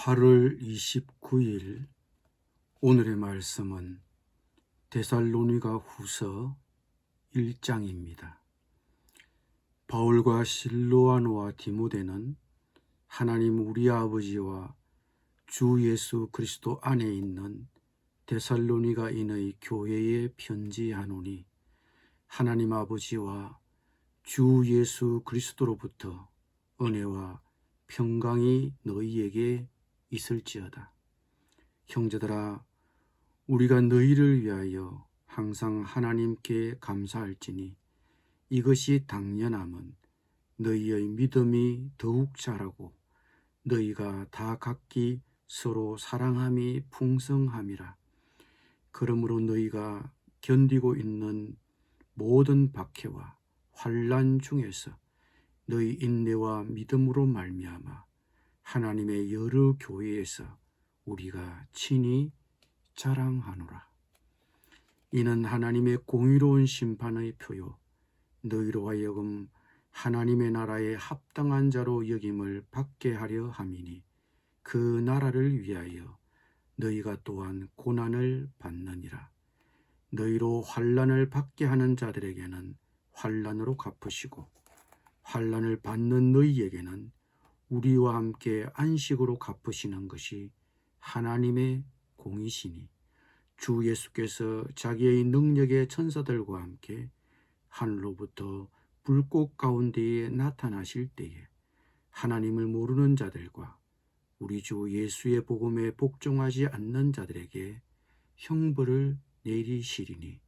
8월 29일 오늘의 말씀은 데살로니가 후서 1장입니다. 바울과 실로아노와 디모데는 하나님 우리 아버지와 주 예수 그리스도 안에 있는 데살로니가인의 교회에 편지하노니 하나님 아버지와 주 예수 그리스도로부터 은혜와 평강이 너희에게 있을지어다. 형제들아, 우리가 너희를 위하여 항상 하나님께 감사할지니 이것이 당연함은 너희의 믿음이 더욱 자라고 너희가 다 각기 서로 사랑함이 풍성함이라. 그러므로 너희가 견디고 있는 모든 박해와 환난 중에서 너희 인내와 믿음으로 말미암아 하나님의 여러 교회에서 우리가 친히 자랑하노라. 이는 하나님의 공의로운 심판의 표요 너희로 하여금 하나님의 나라에 합당한 자로 여김을 받게 하려 함이니 그 나라를 위하여 너희가 또한 고난을 받느니라. 너희로 환난을 받게 하는 자들에게는 환난으로 갚으시고 환난을 받는 너희에게는 우리와 함께 안식으로 갚으시는 것이 하나님의 공이시니 주 예수께서 자기의 능력의 천사들과 함께 하늘로부터 불꽃 가운데에 나타나실 때에 하나님을 모르는 자들과 우리 주 예수의 복음에 복종하지 않는 자들에게 형벌을 내리시리니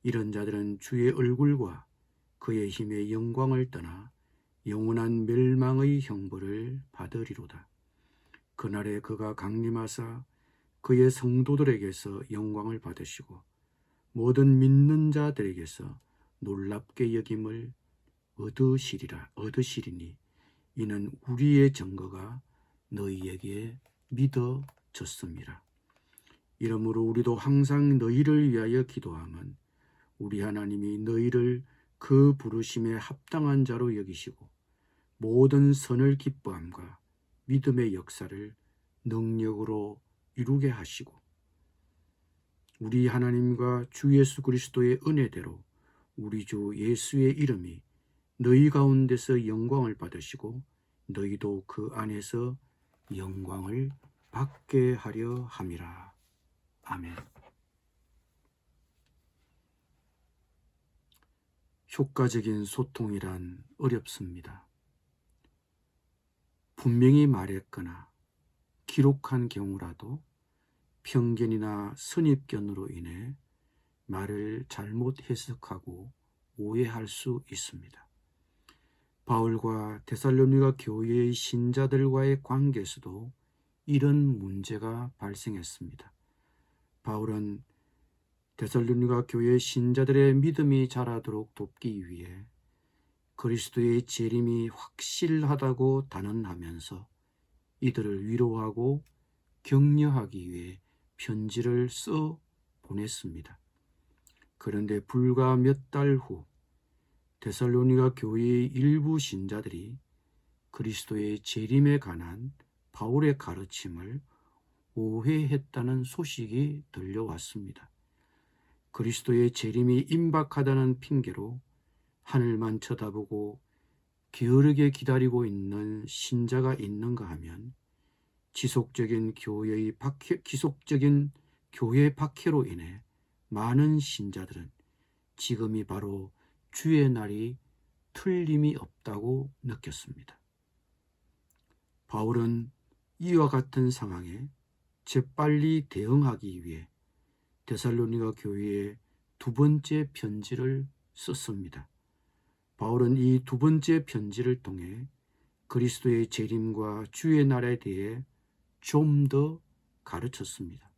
이런 자들은 주의 얼굴과 그의 힘의 영광을 떠나 영원한 멸망의 형벌을 받으리로다. 그날에 그가 강림하사 그의 성도들에게서 영광을 받으시고 모든 믿는 자들에게서 놀랍게 여김을 얻으시리니 이는 우리의 증거가 너희에게 믿어졌습니다. 이러므로 우리도 항상 너희를 위하여 기도함은 우리 하나님이 너희를 그 부르심에 합당한 자로 여기시고 모든 선을 기뻐함과 믿음의 역사를 능력으로 이루게 하시고 우리 하나님과 주 예수 그리스도의 은혜대로 우리 주 예수의 이름이 너희 가운데서 영광을 받으시고 너희도 그 안에서 영광을 받게 하려 함이라. 아멘. 효과적인 소통이란 어렵습니다. 분명히 말했거나 기록한 경우라도 편견이나 선입견으로 인해 말을 잘못 해석하고 오해할 수 있습니다. 바울과 데살로니가 교회의 신자들과의 관계에서도 이런 문제가 발생했습니다. 바울은 데살로니가 교회 신자들의 믿음이 자라도록 돕기 위해 그리스도의 재림이 확실하다고 단언하면서 이들을 위로하고 격려하기 위해 편지를 써 보냈습니다. 그런데 불과 몇 달 후 데살로니가 교회의 일부 신자들이 그리스도의 재림에 관한 바울의 가르침을 오해했다는 소식이 들려왔습니다. 그리스도의 재림이 임박하다는 핑계로 하늘만 쳐다보고 게으르게 기다리고 있는 신자가 있는가 하면 지속적인 교회 박해로 인해 많은 신자들은 지금이 바로 주의 날이 틀림이 없다고 느꼈습니다. 바울은 이와 같은 상황에 재빨리 대응하기 위해 데살로니가 교회에 두 번째 편지를 썼습니다. 바울은 이 두 번째 편지를 통해 그리스도의 재림과 주의 날에 대해 좀 더 가르쳤습니다.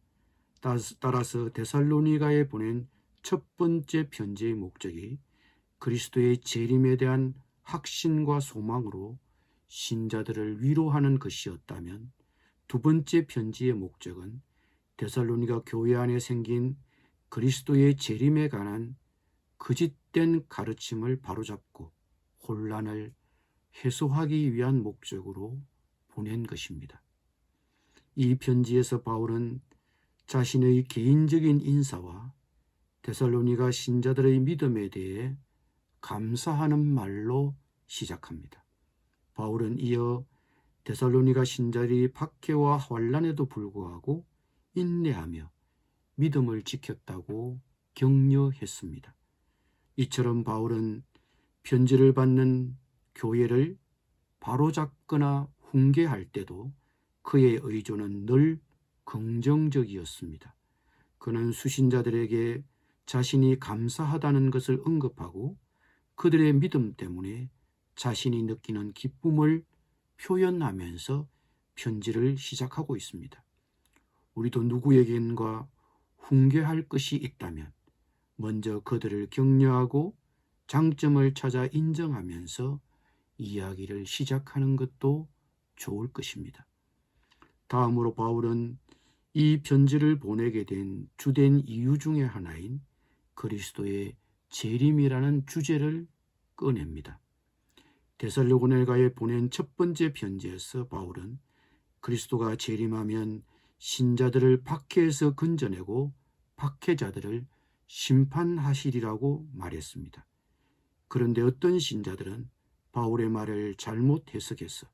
따라서 데살로니가에 보낸 첫 번째 편지의 목적이 그리스도의 재림에 대한 확신과 소망으로 신자들을 위로하는 것이었다면 두 번째 편지의 목적은 데살로니가 교회 안에 생긴 그리스도의 재림에 관한 거짓된 가르침을 바로잡고 혼란을 해소하기 위한 목적으로 보낸 것입니다. 이 편지에서 바울은 자신의 개인적인 인사와 데살로니가 신자들의 믿음에 대해 감사하는 말로 시작합니다. 바울은 이어 데살로니가 신자들이 박해와 환난에도 불구하고 인내하며 믿음을 지켰다고 격려했습니다. 이처럼 바울은 편지를 받는 교회를 바로잡거나 훈계할 때도 그의 의존은 늘 긍정적이었습니다. 그는 수신자들에게 자신이 감사하다는 것을 언급하고 그들의 믿음 때문에 자신이 느끼는 기쁨을 표현하면서 편지를 시작하고 있습니다. 우리도 누구에겐가 훈계할 것이 있다면 먼저 그들을 격려하고 장점을 찾아 인정하면서 이야기를 시작하는 것도 좋을 것입니다. 다음으로 바울은 이 편지를 보내게 된 주된 이유 중에 하나인 그리스도의 재림이라는 주제를 꺼냅니다. 데살로니가에 보낸 첫 번째 편지에서 바울은 그리스도가 재림하면 신자들을 박해에서 건져내고 박해자들을 심판하시리라고 말했습니다. 그런데 어떤 신자들은 바울의 말을 잘못 해석해서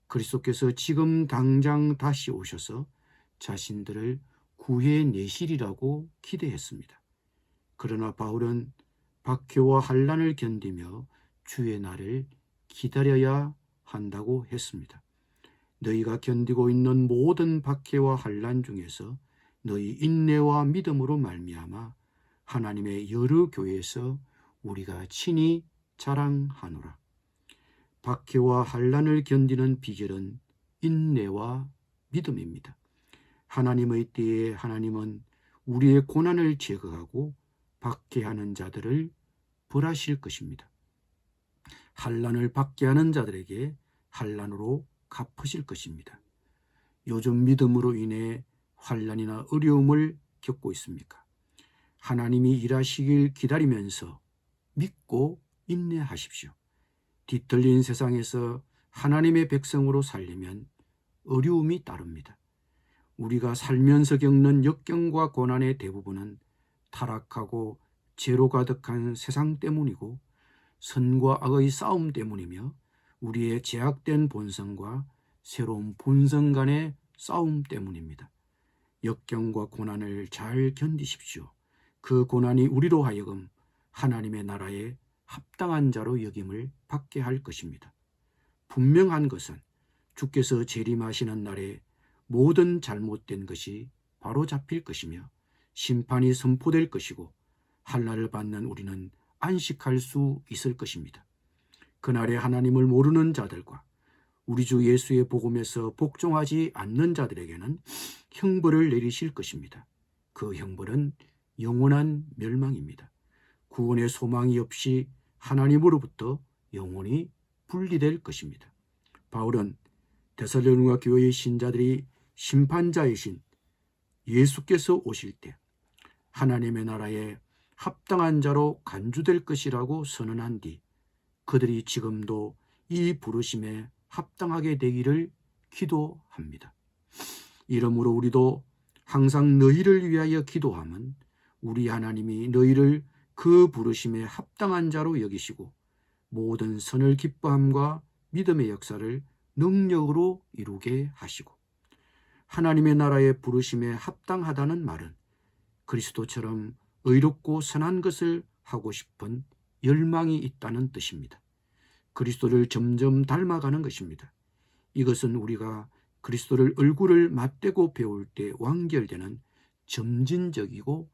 그리스도께서 지금 당장 다시 오셔서 자신들을 구해내시리라고 기대했습니다. 그러나 바울은 박해와 환난을 견디며 주의 날을 기다려야 한다고 했습니다. 너희가 견디고 있는 모든 박해와 환난 중에서 너희 인내와 믿음으로 말미암아 하나님의 여러 교회에서 우리가 친히 자랑하노라. 박해와 환난을 견디는 비결은 인내와 믿음입니다. 하나님의 때에 하나님은 우리의 고난을 제거하고 박해하는 자들을 벌하실 것입니다. 환난을 받게 하는 자들에게 환난으로 갚으실 것입니다. 요즘 믿음으로 인해 환난이나 어려움을 겪고 있습니까? 하나님이 일하시길 기다리면서 믿고 인내하십시오. 뒤틀린 세상에서 하나님의 백성으로 살려면 어려움이 따릅니다. 우리가 살면서 겪는 역경과 고난의 대부분은 타락하고 죄로 가득한 세상 때문이고 선과 악의 싸움 때문이며 우리의 제약된 본성과 새로운 본성 간의 싸움 때문입니다. 역경과 고난을 잘 견디십시오. 그 고난이 우리로 하여금 하나님의 나라에 합당한 자로 여김을 받게 할 것입니다. 분명한 것은 주께서 재림하시는 날에 모든 잘못된 것이 바로 잡힐 것이며 심판이 선포될 것이고 한날을 받는 우리는 안식할 수 있을 것입니다. 그날에 하나님을 모르는 자들과 우리 주 예수의 복음에서 복종하지 않는 자들에게는 형벌을 내리실 것입니다. 그 형벌은 영원한 멸망입니다. 구원의 소망이 없이 하나님으로부터 영원히 분리될 것입니다. 바울은 데살로니가 교회의 신자들이 심판자이신 예수께서 오실 때 하나님의 나라에 합당한 자로 간주될 것이라고 선언한 뒤 그들이 지금도 이 부르심에 합당하게 되기를 기도합니다. 이러므로 우리도 항상 너희를 위하여 기도함은 우리 하나님이 너희를 그 부르심에 합당한 자로 여기시고 모든 선을 기뻐함과 믿음의 역사를 능력으로 이루게 하시고 하나님의 나라의 부르심에 합당하다는 말은 그리스도처럼 의롭고 선한 것을 하고 싶은 열망이 있다는 뜻입니다. 그리스도를 점점 닮아가는 것입니다. 이것은 우리가 그리스도를 얼굴을 맞대고 배울 때 완결되는 점진적이고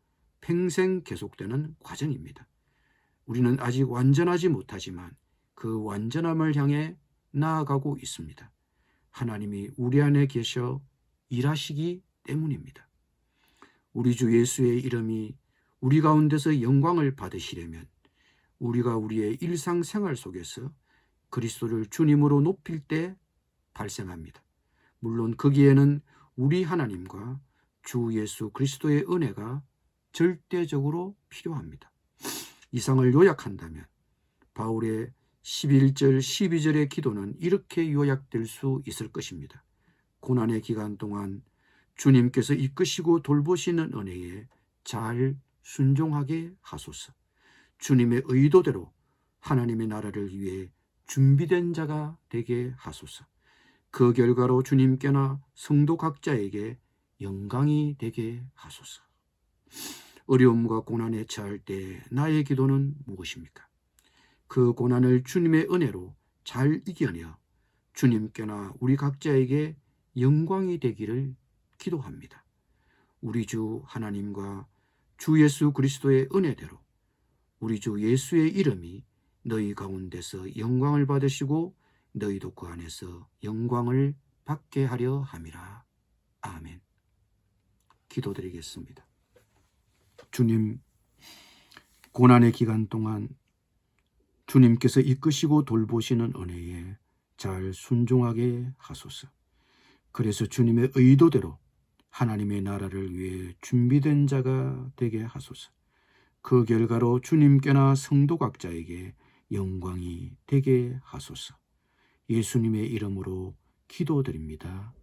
평생 계속되는 과정입니다. 우리는 아직 완전하지 못하지만 그 완전함을 향해 나아가고 있습니다. 하나님이 우리 안에 계셔 일하시기 때문입니다. 우리 주 예수의 이름이 우리 가운데서 영광을 받으시려면 우리가 우리의 일상생활 속에서 그리스도를 주님으로 높일 때 발생합니다. 물론 거기에는 우리 하나님과 주 예수 그리스도의 은혜가 절대적으로 필요합니다. 이상을 요약한다면 바울의 11절 12절의 기도는 이렇게 요약될 수 있을 것입니다. 고난의 기간 동안 주님께서 이끄시고 돌보시는 은혜에 잘 순종하게 하소서. 주님의 의도대로 하나님의 나라를 위해 준비된 자가 되게 하소서. 그 결과로 주님께나 성도 각자에게 영광이 되게 하소서. 어려움과 고난에 처할 때 나의 기도는 무엇입니까? 그 고난을 주님의 은혜로 잘 이겨내어 주님께나 우리 각자에게 영광이 되기를 기도합니다. 우리 주 하나님과 주 예수 그리스도의 은혜대로 우리 주 예수의 이름이 너희 가운데서 영광을 받으시고 너희도 그 안에서 영광을 받게 하려 함이라. 아멘. 기도드리겠습니다. 주님, 고난의 기간 동안 주님께서 이끄시고 돌보시는 은혜에 잘 순종하게 하소서. 그래서 주님의 의도대로 하나님의 나라를 위해 준비된 자가 되게 하소서. 그 결과로 주님께나 성도 각자에게 영광이 되게 하소서. 예수님의 이름으로 기도드립니다.